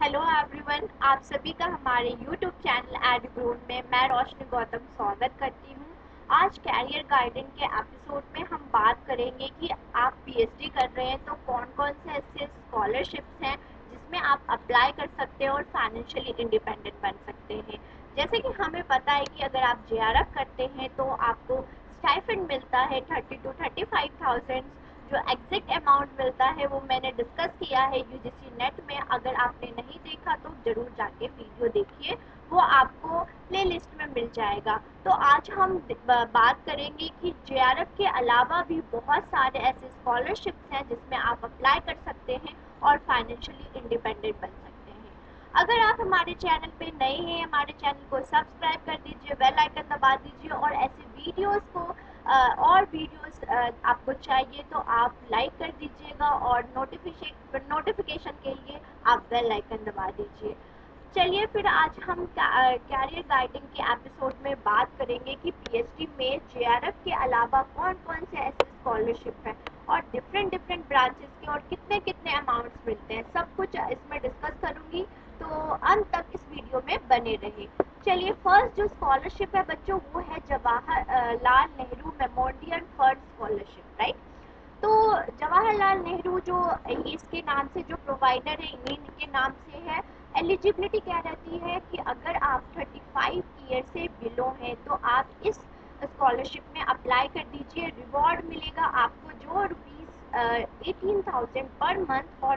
Hello everyone, आप सभी का हमारे यूट्यूब चैनल एड ग्रोन में मैं रोशनी गौतम स्वागत करती हूँ। आज कैरियर गाइडेंस के एपिसोड में हम बात करेंगे कि आप पीएचडी कर रहे हैं तो कौन कौन से ऐसे स्कॉलरशिप्स हैं जिसमें आप अप्लाई कर सकते हैं और फाइनेंशियली इंडिपेंडेंट बन सकते हैं। जैसे कि हमें पता है कि अगर आप जेआरएफ करते हैं तो आपको स्टाइपेंड मिलता है 30 to 35,000। जो एग्जैक्ट अमाउंट मिलता है वो मैंने डिस्कस किया है यूजीसी नेट में। अगर आपने नहीं देखा तो ज़रूर जाके वीडियो देखिए, वो आपको प्लेलिस्ट में मिल जाएगा। तो आज हम बात करेंगे कि जेआरएफ के अलावा भी बहुत सारे ऐसे स्कॉलरशिप्स हैं जिसमें आप अप्लाई कर सकते हैं और फाइनेंशियली इंडिपेंडेंट बन सकते हैं। अगर आप हमारे चैनल पे नए हैं, हमारे चैनल को सब्सक्राइब कर दीजिए, बेल आइकन दबा दीजिए और ऐसे वीडियोस को और वीडियोस आपको चाहिए तो आप लाइक कर दीजिएगा और नोटिफिकेशन के लिए आप बेल आइकन दबा दीजिए। चलिए फिर आज हम कैरियर गाइडिंग के एपिसोड में बात करेंगे कि पीएचडी में जेआरएफ के अलावा कौन कौन से ऐसे स्कॉलरशिप हैं और डिफरेंट डिफरेंट ब्रांचेस के और कितने कितने अमाउंट्स मिलते हैं, सब कुछ इसमें डिस्कस करूंगी। तो अंत तक इस वीडियो में बने रहे। चलिए, फर्स्ट जो स्कॉलरशिप है बच्चों वो है Jawaharlal Nehru memorial fund scholarship, right. तो जवाहरलाल नेहरू जो इसके नाम से जो प्रोवाइडर है इन्हीं के नाम से है। एलिजिबिलिटी क्या रहती है कि अगर आप 35 ईयर से बिलो हैं तो आप इस स्कॉलरशिप में अप्लाई कर दीजिए। रिवॉर्ड मिलेगा आपको जो रुपीज़ 18,000 पर मंथ और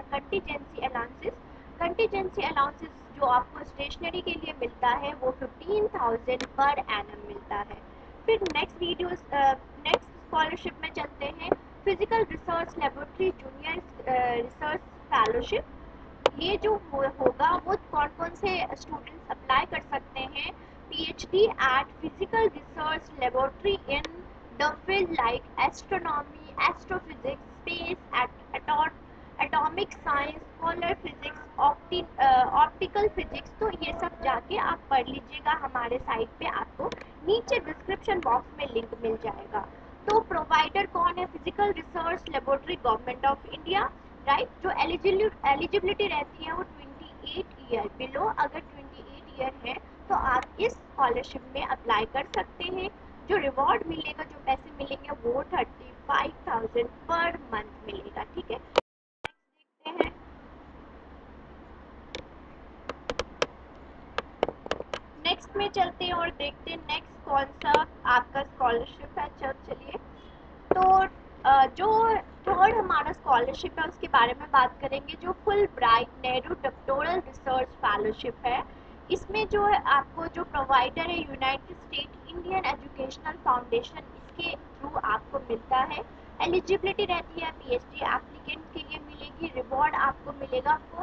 कंटीजेंसी अलाउंसेस जो आपको स्टेशनरी के लिए मिलता है वो 15,000 पर एनम मिलता है। फिर नेक्स्ट स्कॉलरशिप में चलते हैं। Physical research laboratory junior research fellowship. ये जो होगा वो कौन कौन से स्टूडेंट्स अप्लाई कर सकते हैं। PhD eight physical research laboratory in the field like astronomy, astrophysics, space atomic science, polar physics, optical physics. तो ये सब जाके आप पढ़ लीजिएगा, हमारे साइट पे आपको नीचे डिस्क्रिप्शन बॉक्स में लिंक मिल जाएगा। तो प्रोवाइडर कौन है? Physical research laboratory government of India, right. जो एलिजिबिलिटी रहती है वो 28 ईयर बिलो। अगर 28 ईयर है तो आप इस स्कॉलरशिप में अप्लाई कर सकते हैं। जो रिवॉर्ड मिलेगा, जो पैसे मिलेंगे वो 35,000 पर मंथ मिलेगा, ठीक है। देखते हैं नेक्स्ट में चलते हैं और देखते हैं नेक्स्ट कौन सा आपका स्कॉलरशिप है। चलिए, तो जो थर्ड हमारा स्कॉलरशिप है उसके बारे में बात करेंगे, जो full bright Nehru doctoral research fellowship है। इसमें जो है आपको जो प्रोवाइडर है United state Indian educational foundation, इसके थ्रू आपको मिलता है। एलिजिबिलिटी रहती है पीएचडी एप्लीकेंट के लिए मिलेगी। रिवॉर्ड आपको मिलेगा आपको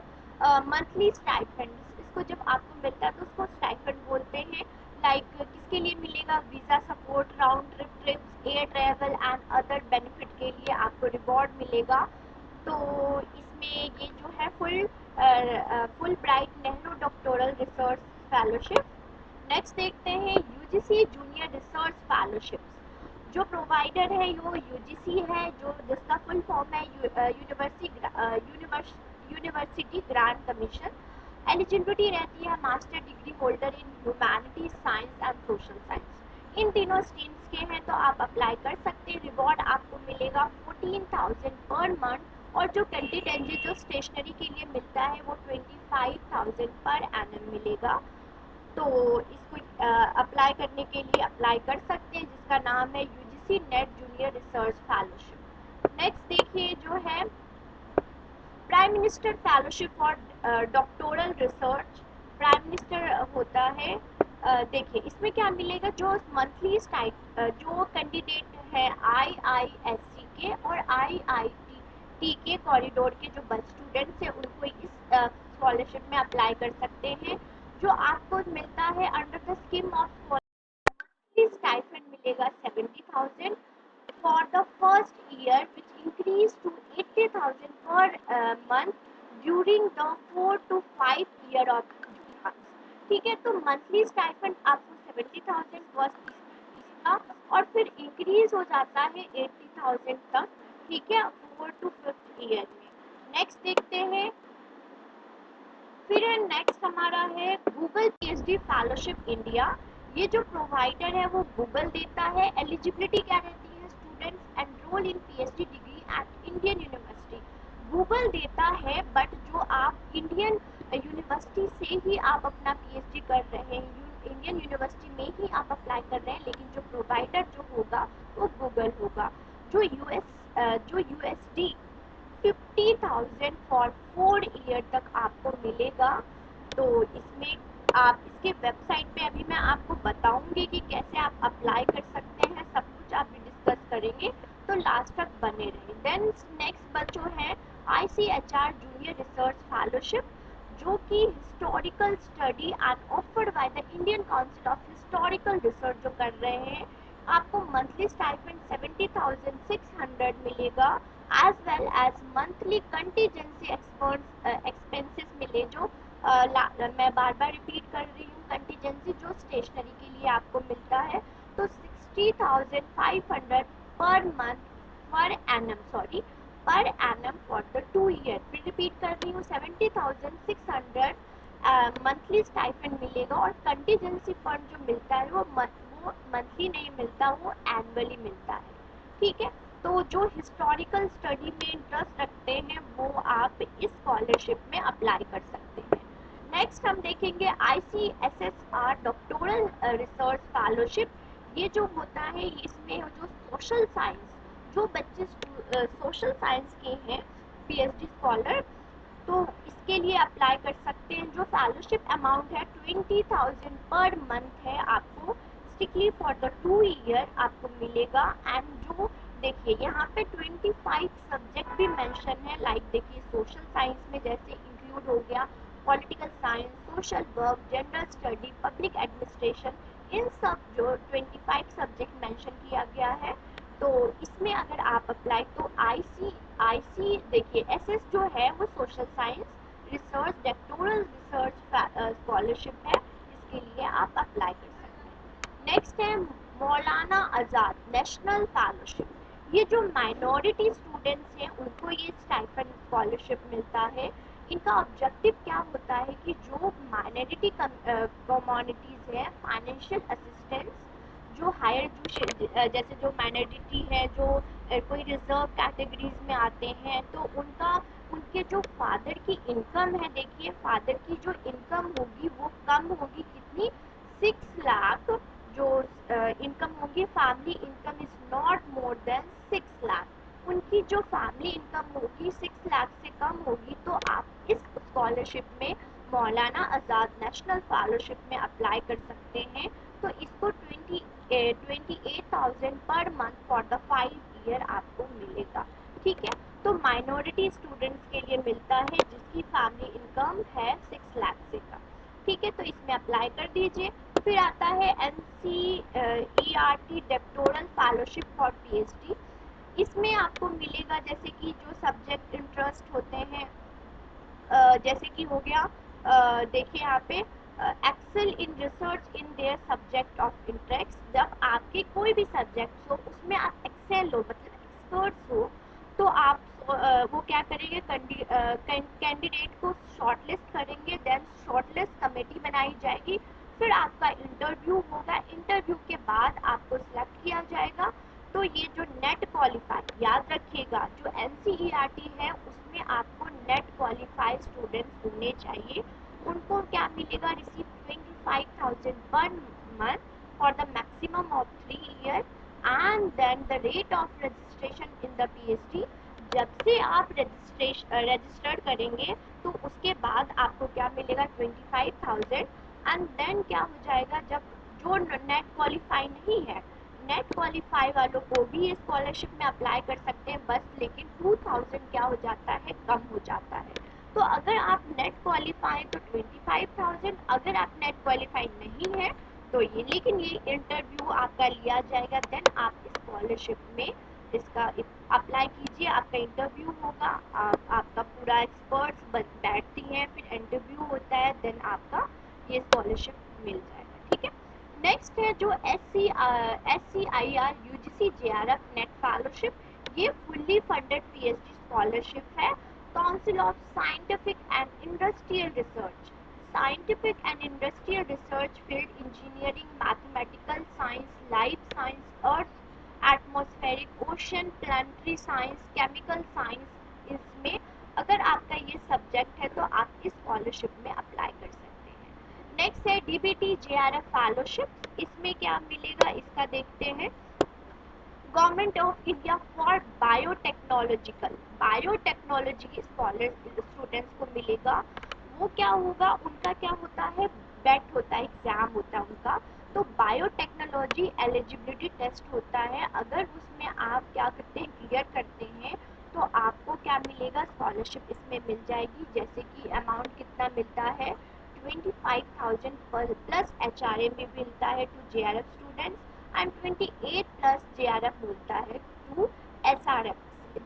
मंथली स्टाइपेंड। इसको जब आपको मिलता है तो उसको स्टाइपेंड बोलते हैं। लाइक किसके लिए मिलेगा? Visa support, round trip trips, air travel and other benefit के लिए आपको रिवॉर्ड मिलेगा। तो इसमें ये जो है full bright Nehru doctoral research fellowship. Next देखते हैं यूजीसी जूनियर रिसर्च फेलोशिप्स। जो प्रोवाइडर है वो यूजीसी है, जो जिसका फुल फॉर्म है यूनिवर्सिटी ग्रांट कमीशन। एलिजिबिलिटी रहती है master degree holder in humanities, science and social science. इन तीनों स्ट्रीम्स के हैं तो आप अप्लाई कर सकते हैं। रिवॉर्ड आपको मिलेगा 14,000 पर मंथ और जो कंटिजेंसी जो स्टेशनरी के लिए मिलता है वो 25,000 पर एनम मिलेगा। तो इसको अप्लाई करने के लिए अप्लाई कर सकते हैं, जिसका नाम है UGC net junior research fellowship. Next देखिए जो है prime minister fellowship for doctoral research. Prime minister होता है। देखिए इसमें क्या मिलेगा, जो मंथली जो कैंडिडेट है आईआईएससी के और आईआईटी के कॉरिडोर के जो स्टूडेंट्स हैं उनको इस स्कॉलरशिप में अप्लाई कर सकते हैं। जो आपको मिलता है under the scheme of stipend मिलेगा 70,000 for the first year, which increased to 80,000 per month during the 4 to 5 year of months। ठीक है, तो मंथली स्टाइपेंड आपको 70,000 फर्स्ट इसका और फिर इंक्रीज हो जाता है 80,000 तक, ठीक है, 4 to 5 ईयर में। नेक्स्ट देखते हैं फिर नेक्स्ट हमारा है गूगल पीएचडी फेलोशिप इंडिया। ये जो प्रोवाइडर है वो गूगल देता है। एलिजिबिलिटी क्या रहती है? Students enrol in PhD degree at Indian university. Google देता है, बट जो आप इंडियन यूनिवर्सिटी से ही आप अपना पीएचडी कर रहे हैं, इंडियन यूनिवर्सिटी में ही आप अप्लाई कर रहे हैं, लेकिन जो प्रोवाइडर जो होगा वो गूगल होगा। जो यूएसडी 50,000 फॉर 4 ईयर तक आपको मिलेगा। तो इसमें आप इसके वेबसाइट पे अभी मैं आपको बताऊंगी कि कैसे आप अप्लाई कर सकते हैं, सब कुछ आप भी डिस्कस करेंगे, तो लास्ट तक बने रहें। देन नेक्स्ट बच्चों है ICHR जूनियर रिसर्च फेलोशिप, जो कि historical study and offered by the Indian council of historical research जो कर रहे हैं। आपको मंथली स्टाइपेंड 70,600 मिलेगा, as well as monthly contingency expenses मिले, जो मैं बार बार रिपीट कर रही हूँ, कंटीजेंसी जो स्टेशनरी के लिए आपको मिलता है, तो 60,500 per month per annum for the 2 year. फिर रिपीट कर रही हूँ, 70,600 मंथली स्टाइपेंड मिलेगा, और कंटीजेंसी फंड जो मिलता है वो मंथली नहीं मिलता, वो एनुअली मिलता है। ठीक है, तो जो हिस्टोरिकल स्टडी में इंटरेस्ट रखते हैं वो आप इस स्कॉलरशिप में अप्लाई कर सकते हैं। नेक्स्ट हम देखेंगे ICSSR डॉक्टोरल रिसर्च फेलोशिप। ये जो होता है, इसमें जो सोशल साइंस, जो बच्चे सोशल साइंस के हैं पीएचडी स्कॉलर, तो इसके लिए अप्लाई कर सकते हैं। जो फेलोशिप अमाउंट है 20,000 पर मंथ है, आपको स्ट्रिक्टली फॉर द 2 ईयर आपको मिलेगा। एंड जो देखिए यहाँ पे 25 सब्जेक्ट भी मेंशन है, लाइक देखिए सोशल साइंस में जैसे इंक्लूड हो गया political science, social work, general study, public administration, इन सब जो 25 सब्जेक्ट मेंशन किया गया है। तो इसमें अगर आप अप्लाई, तो आईसी देखिए एसएस जो है वो social science research doctoral research scholarship है, इसके लिए आप अप्लाई कर सकते हैं। नेक्स्ट है मौलाना आज़ाद नेशनल फेलोशिप। ये जो माइनॉरिटी स्टूडेंट्स हैं उनको ये स्टाइपेंड स्कॉलरशिप मिलता है। इनका ऑब्जेक्टिव क्या होता है कि जो माइनॉरिटी कम्युनिटीज़ है, फाइनेंशियल असिस्टेंस, जो हायर जैसे जो माइनॉरिटी है, जो कोई रिजर्व कैटेगरीज में आते हैं, तो उनके जो फादर की इनकम है, देखिए फादर की जो इनकम होगी वो कम होगी, कितनी? 6 लाख जो इनकम होगी, family income is not more than 6 lakh. उनकी जो फैमिली इनकम होगी 6 लाख से कम होगी, तो आप इस स्कॉलरशिप में मौलाना आज़ाद नेशनल फेलोशिप में अप्लाई कर सकते हैं। तो इसको 28,000 पर मंथ फॉर द 5 ईयर आपको मिलेगा। ठीक है, तो माइनॉरिटी स्टूडेंट्स के लिए मिलता है जिसकी फैमिली इनकम है 6 लाख से कम। ठीक है, तो इसमें अप्लाई कर दीजिए। फिर आता है NCERT doctoral fellowship for PhD. इसमें आपको मिलेगा जैसे कि जो सब्जेक्ट इंटरेस्ट होते हैं, जैसे कि हो गया, देखिए यहाँ पे excel in research in their subject of interest. जब आपके कोई भी सब्जेक्ट हो उसमें आप एक्सेल हो, मतलब एक्सपर्ट्स हो, तो आप वो क्या करेंगे, कैंडिडेट को शॉर्टलिस्ट करेंगे, देन शॉर्टलिस्ट कमेटी बनाई जाएगी, फिर आपका इंटरव्यू होगा, इंटरव्यू के बाद आपको सिलेक्ट किया जाएगा। तो ये जो नेट क्वालिफाई, याद रखिएगा, जो NCERT है उसमें आपको नेट क्वालिफाइड स्टूडेंट्स होने चाहिए। उनको क्या मिलेगा? Receive 25,000 per month for the maximum of 3 year, and then the rate of registration in the PhD। जब से आप रजिस्टर्ड करेंगे तो उसके बाद आपको क्या मिलेगा? 25,000। एंड देन क्या हो जाएगा, जब जो नेट क्वालिफाई नहीं है, नेट क्वालिफाई वालों को भी स्कॉलरशिप में अप्लाई कर सकते हैं बस, लेकिन 2,000 क्या हो जाता है? कम हो जाता है। तो अगर आप नेट क्वालिफाई तो 25,000, अगर आप नेट क्वालिफाई नहीं है तो ये, लेकिन ये इंटरव्यू आपका लिया जाएगा, देन आप स्कॉलरशिप में इसका अप्लाई कीजिए, आपका इंटरव्यू होगा, आपका पूरा एक्सपर्ट्स बैठती हैं, फिर इंटरव्यू होता है, देन आपका ये स्कॉलरशिप मिल जाएगा। ठीक है, नेक्स्ट है जो SCIR UGC JRF net fellowship. ये फुल्ली फंडेड PhD स्कॉलरशिप है। Council of Scientific and Industrial Research. Scientific and industrial research field engineering, mathematical science, life science, earth, atmospheric, ocean, planetary science, chemical science, इसमें अगर आपका ये subject है तो आप इस स्कॉलरशिप में अप्लाई कर सकते हैं। नेक्स्ट है डीबीटी जेआरएफ फेलोशिप, इसमें क्या मिलेगा इसका देखते हैं। Government of India for biotechnological, biotechnology students को मिलेगा। वो क्या होगा, उनका क्या होता है, बेट होता है, एग्जाम होता है उनका। तो बायोटेक्नोलॉजी एलिजिबिलिटी टेस्ट होता है, अगर उसमें आप क्या करते हैं, क्लियर करते हैं, तो आपको क्या मिलेगा, स्कॉलरशिप इसमें मिल जाएगी। जैसे कि अमाउंट कितना मिलता है, 25,000 प्लस एचआरए में मिलता है to JRF students and 28 plus JRF मिलता है टू एसआरएफ।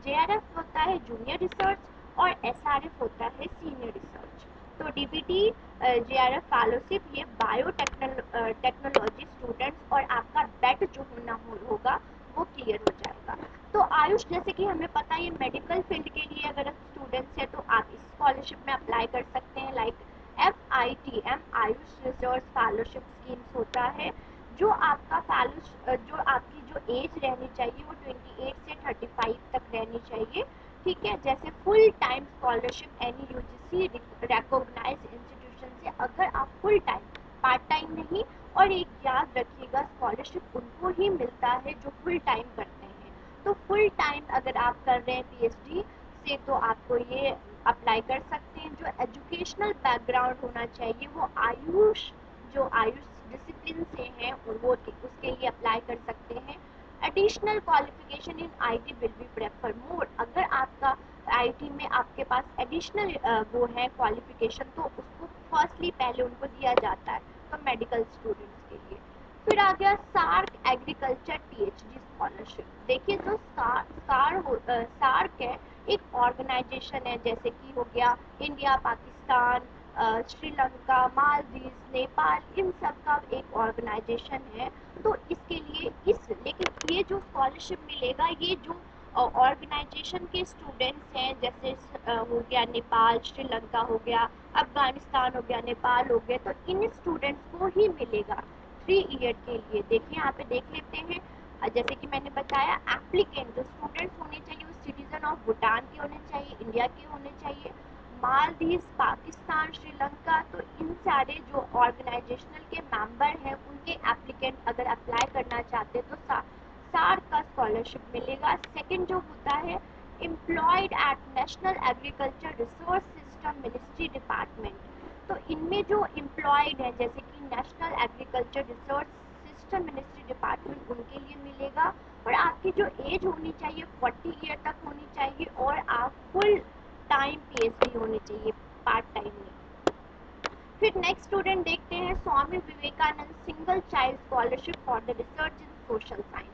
जेआरएफ होता है जूनियर रिसर्च और एसआरएफ होता है सीनियर रिसर्च। तो डीबीटी जेआरएफ फेलोशिप ये बायोटेक्नोलॉजी स्टूडेंट्स और आपका बेट जो होगा वो क्लियर हो जाएगा। तो आयुष, जैसे कि हमें पता है ये मेडिकल फील्ड के लिए अगर स्टूडेंट्स है तो आप इस स्कॉलरशिप में अप्लाई कर सकते हैं। Like FITM Ayush research fellowship schemes होता है। जो आपका जो आपकी जो एज रहनी चाहिए वो 28 से 35 तक रहनी चाहिए, ठीक है। जैसे full time scholarship any UGC recognised institution से, अगर आप फुल टाइम, पार्ट टाइम नहीं। और एक याद रखिएगा, स्कॉलरशिप उनको ही मिलता है जो फुल टाइम करते हैं। तो फुल टाइम अगर आप कर रहे हैं पीएचडी से तो आपको ये अप्लाई कर सकते हैं। जो एजुकेशनल बैकग्राउंड होना चाहिए वो जो आयुष डिसिप्लिन से हैं वो उसके लिए अप्लाई कर सकते हैं। Additional qualification in IT will be prefer मोर, अगर आपका आईटी में आपके पास एडिशनल वो है क्वालिफिकेशन तो उसको फर्स्टली पहले उनको दिया जाता है, तो मेडिकल स्टूडेंट्स के लिए। फिर आ गया सार्क एग्रीकल्चर पीएचडी स्कॉलरशिप। देखिए जो सार्क है एक ऑर्गेनाइजेशन है, जैसे कि हो गया इंडिया, पाकिस्तान, श्रीलंका, मालदीव, नेपाल, इन सब का एक ऑर्गेनाइजेशन है। तो इसके लिए लेकिन ये जो स्कॉलरशिप मिलेगा ये जो ऑर्गेनाइजेशन के स्टूडेंट्स हैं, जैसे हो गया नेपाल, श्रीलंका हो गया, अफगानिस्तान हो गया, नेपाल हो गया, तो इन स्टूडेंट्स को ही मिलेगा 3 ईयर के लिए। देखिए यहाँ पे देख लेते हैं, जैसे कि मैंने बताया एप्लीकेंट जो स्टूडेंट्स होने चाहिए वो सिटीजन ऑफ भूटान के होने चाहिए, इंडिया के होने चाहिए, मालदीव, पाकिस्तान, श्रीलंका। तो इन सारे जो ऑर्गेनाइजेशनल के मेंबर हैं उनके एप्लीकेंट अगर अप्लाई करना चाहते हैं तो सार्क का स्कॉलरशिप मिलेगा। सेकंड जो होता है employed at national agriculture resource system ministry department, तो इनमें जो एम्प्लॉयड है जैसे कि national agriculture research system ministry department उनके लिए मिलेगा। और आपकी जो एज होनी चाहिए 40 ईयर तक होनी चाहिए और आप फुल टाइम पीएचडी होनी चाहिए, पार्ट टाइम नहीं। फिर नेक्स्ट स्टूडेंट देखते हैं Swami Vivekananda single child scholarship for the research in social science.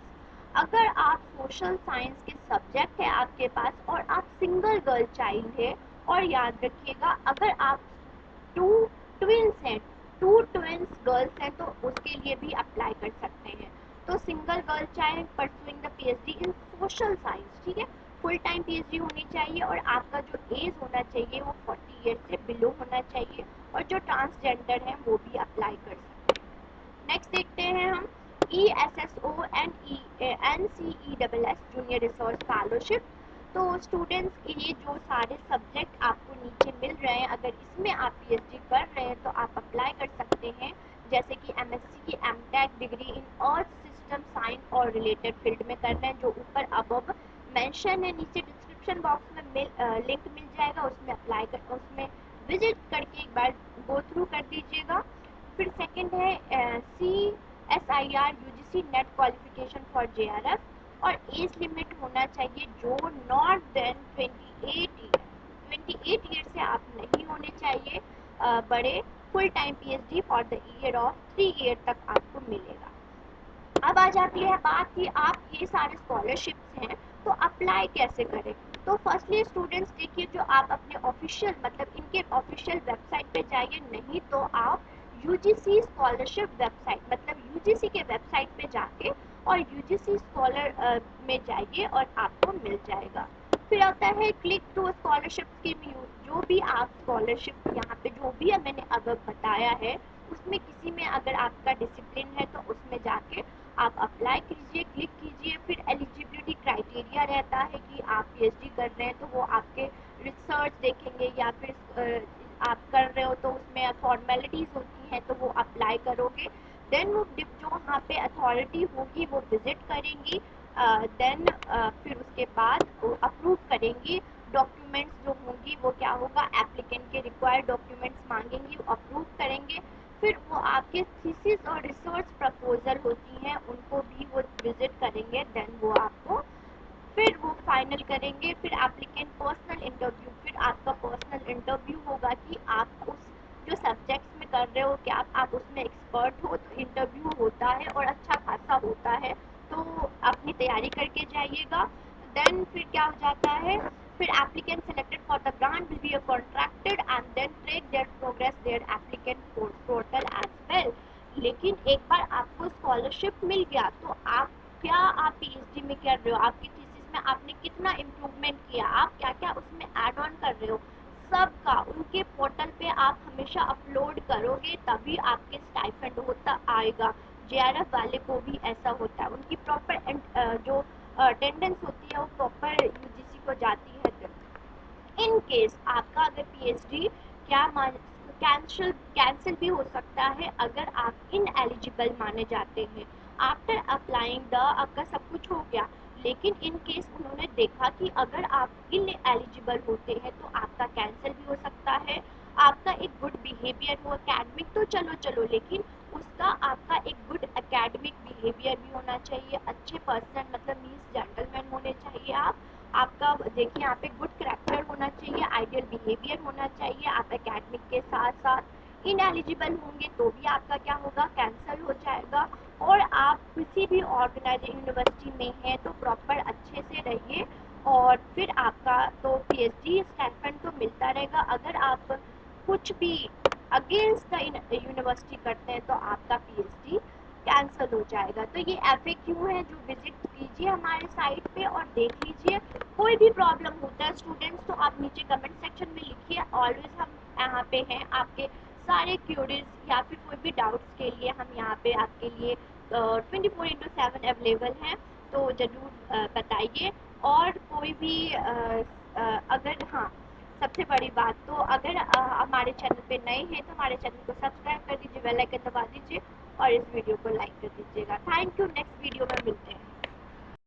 अगर आप सोशल साइंस के सब्जेक्ट है आपके पास और आप सिंगल गर्ल चाइल्ड है, और याद रखिएगा अगर आप टू ट्विंस हैं, टू ट्विंस गर्ल्स हैं तो उसके लिए भी अप्लाई कर सकते हैं। तो single girl child pursuing the PhD in social science, ठीक है, फुल टाइम पीएचडी होनी चाहिए और आपका जो एज होना चाहिए वो 40 ईयर से बिलो होना चाहिए, और जो ट्रांसजेंडर हैं वो भी अप्लाई कर सकते हैं। नेक्स्ट देखते हैं हम ESSO and NCESS junior research fellowship. तो स्टूडेंट्स के लिए जो सारे सब्जेक्ट आपको नीचे मिल रहे हैं, अगर इसमें आप पीएचडी कर रहे हैं तो आप अप्लाई कर सकते हैं। जैसे कि MSc की MTech degree in earth system science और रिलेटेड फील्ड में कर रहे हैं, जो ऊपर अब मेंशन है, नीचे डिस्क्रिप्शन बॉक्स में लिंक मिल जाएगा, उसमें अप्लाई कर, उसमें विजिट करके एक बार गो थ्रू कर दीजिएगा। फिर सेकंड है CSIR UGC net qualification for JRF, और एज लिमिट होना चाहिए जो नॉट देन 28 ईयर से आप नहीं होने चाहिए बड़े। Full time PhD for the year of 3 year तक आपको मिलेगा। अब आ जाती है बात कि आप ये सारे स्कॉलरशिप्स हैं तो अप्लाई कैसे करें। तो फर्स्टली स्टूडेंट्स देखिए, जो आप अपने ऑफिशियल मतलब इनके ऑफिशियल वेबसाइट पे जाइए, नहीं तो आप यूजीसी स्कॉलरशिप वेबसाइट मतलब यूजीसी के वेबसाइट पे जाके और यूजीसी स्कॉलर में जाइए और आपको मिल जाएगा। फिर आता है click to scholarship scheme use. जो भी आप स्कॉलरशिप यहाँ पे जो भी मैंने अगर बताया है उसमें किसी में अगर आपका डिसिप्लिन है तो उसमें जाके आप अप्लाई कीजिए, क्लिक कीजिए। फिर एलिजिबिलिटी क्राइटेरिया रहता है कि आप पीएचडी कर रहे हैं तो वो आपके रिसर्च देखेंगे, या फिर आप कर रहे हो तो उसमें फॉर्मेलिटीज़ होती हैं तो वो अप्लाई करोगे। देन वो जो वहाँ पे अथॉरिटी होगी वो विजिट करेंगी। देन फिर उसके बाद वो अप्रूव करेंगी। डॉक्यूमेंट्स जो होंगी वो क्या होगा, एप्लीकेंट के रिक्वायर्ड डॉक्यूमेंट्स मांगेंगी, अप्रूव करेंगे। फिर वो आपके थीसिस और रिसर्च प्रपोजल होती हैं उनको भी वो विजिट करेंगे। देन वो आपको फिर वो फाइनल करेंगे। फिर एप्लीकेंट पर्सनल इंटरव्यू, फिर आपका पर्सनल इंटरव्यू होगा कि आप उस जो सब्जेक्ट्स में कर रहे हो क्या आप उसमें एक्सपर्ट हो, तो इंटरव्यू होता है और अच्छा खासा होता है, तो अपनी तैयारी करके जाइएगा। देन फिर क्या हो जाता है, फिर applicant selected for the grant will be contracted and then track their progress their applicant portal as well. लेकिन एक बार आपको स्कॉलरशिप मिल गया तो आप क्या आप पीएचडी में कर रहे हो, आपकी थीसिस में आपने कितना इम्प्रूवमेंट किया, आप क्या क्या उसमें ऐड ऑन कर रहे हो, सबका उनके पोर्टल पे आप हमेशा अपलोड करोगे तभी आपके स्टाइपेंड होता आएगा। जेआरएफ वाले को भी ऐसा होता है, उनकी प्रॉपर जो अटेंडेंस होती है वो प्रॉपर यूजीसी को जाती है। इन केस आपका अगर पीएचडी क्या कैंसिल कैंसिल भी हो सकता है अगर आप इन एलिजिबल माने जाते हैं। आफ्टर अप्लाइंग द आपका सब कुछ हो गया, लेकिन इन केस उन्होंने देखा कि अगर आप इन एलिजिबल होते हैं तो आपका कैंसिल भी हो सकता है। आपका एक गुड बिहेवियर हो, एकेडमिक तो चलो चलो, लेकिन उसका आपका एक गुड एकेडमिक बिहेवियर भी होना चाहिए। अच्छे पर्सन मतलब मीन्स जेंटलमैन होने चाहिए आप। आपका देखिए यहाँ पे गुड करेक्टर होना चाहिए, आइडियल बिहेवियर होना चाहिए। आप एकेडमिक के साथ साथ इन एलिजिबल होंगे तो भी आपका क्या होगा, कैंसिल हो जाएगा। और आप किसी भी ऑर्गेनाइजेशन यूनिवर्सिटी में हैं तो प्रॉपर अच्छे से रहिए, और फिर आपका तो पीएचडी स्टाइपेंड तो मिलता रहेगा। अगर आप कुछ भी अगेंस्ट द यूनिवर्सिटी करते हैं तो आपका पीएचडी कैंसिल हो जाएगा। तो ये एफएक्यू है जो विजिट कीजिए हमारे साइट पे और देख लीजिए। कोई भी प्रॉब्लम होता है स्टूडेंट्स तो आप नीचे कमेंट सेक्शन में लिखिए, ऑलवेज हम यहाँ पे हैं आपके सारे क्यूरीज या फिर कोई भी डाउट्स के लिए हम यहाँ पे आपके लिए 24/7 अवेलेबल हैं। तो ज़रूर बताइए। और कोई भी अगर हाँ, सबसे बड़ी बात तो अगर हमारे चैनल पे नए हैं तो हमारे चैनल को सब्सक्राइब कर दीजिए, बेल आइकन दबा दीजिए और इस वीडियो को लाइक कर दीजिएगा। थैंक यू, नेक्स्ट वीडियो में मिलते हैं।